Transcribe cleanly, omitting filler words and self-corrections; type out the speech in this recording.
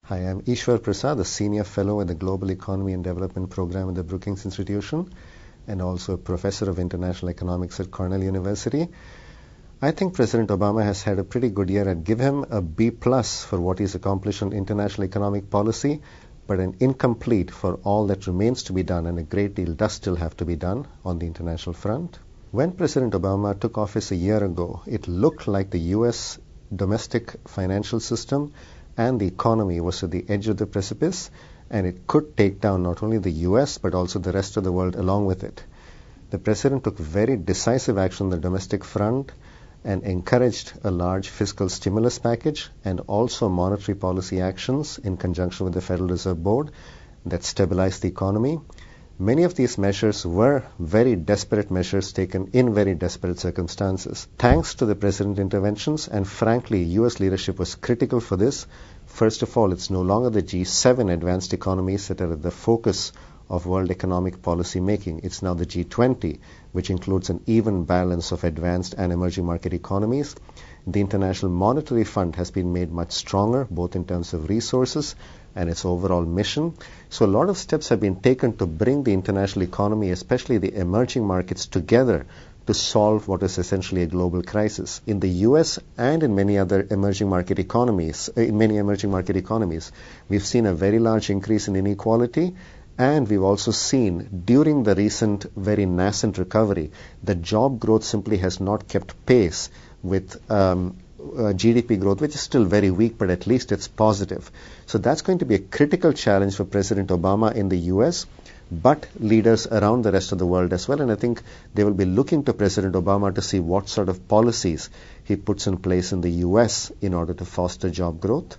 Hi, I'm Ishwar Prasad, a Senior Fellow at the Global Economy and Development Program at the Brookings Institution and also a Professor of International Economics at Cornell University. I think President Obama has had a pretty good year. I'd give him a B plus for what he's accomplished on international economic policy, but an incomplete for all that remains to be done, and a great deal does still have to be done on the international front. When President Obama took office a year ago, it looked like the U.S. domestic financial system and the economy was at the edge of the precipice, and it could take down not only the U.S. but also the rest of the world along with it. The President took very decisive action on the domestic front and encouraged a large fiscal stimulus package and also monetary policy actions in conjunction with the Federal Reserve Board that stabilized the economy. Many of these measures were very desperate measures taken in very desperate circumstances. Thanks to the President's interventions, and frankly, U.S. leadership was critical for this. First of all, it's no longer the G7 advanced economies that are at the focus of world economic policy making. It's now the G20, which includes an even balance of advanced and emerging market economies. The International Monetary Fund has been made much stronger, both in terms of resources and its overall mission. So a lot of steps have been taken to bring the international economy, especially the emerging markets, together to solve what is essentially a global crisis. In the US and in many other emerging market economies, we've seen a very large increase in inequality, and we've also seen during the recent very nascent recovery that job growth simply has not kept pace with GDP growth, which is still very weak, but at least it's positive. So that's going to be a critical challenge for President Obama in the US, but leaders around the rest of the world as well. And I think they will be looking to President Obama to see what sort of policies he puts in place in the US in order to foster job growth.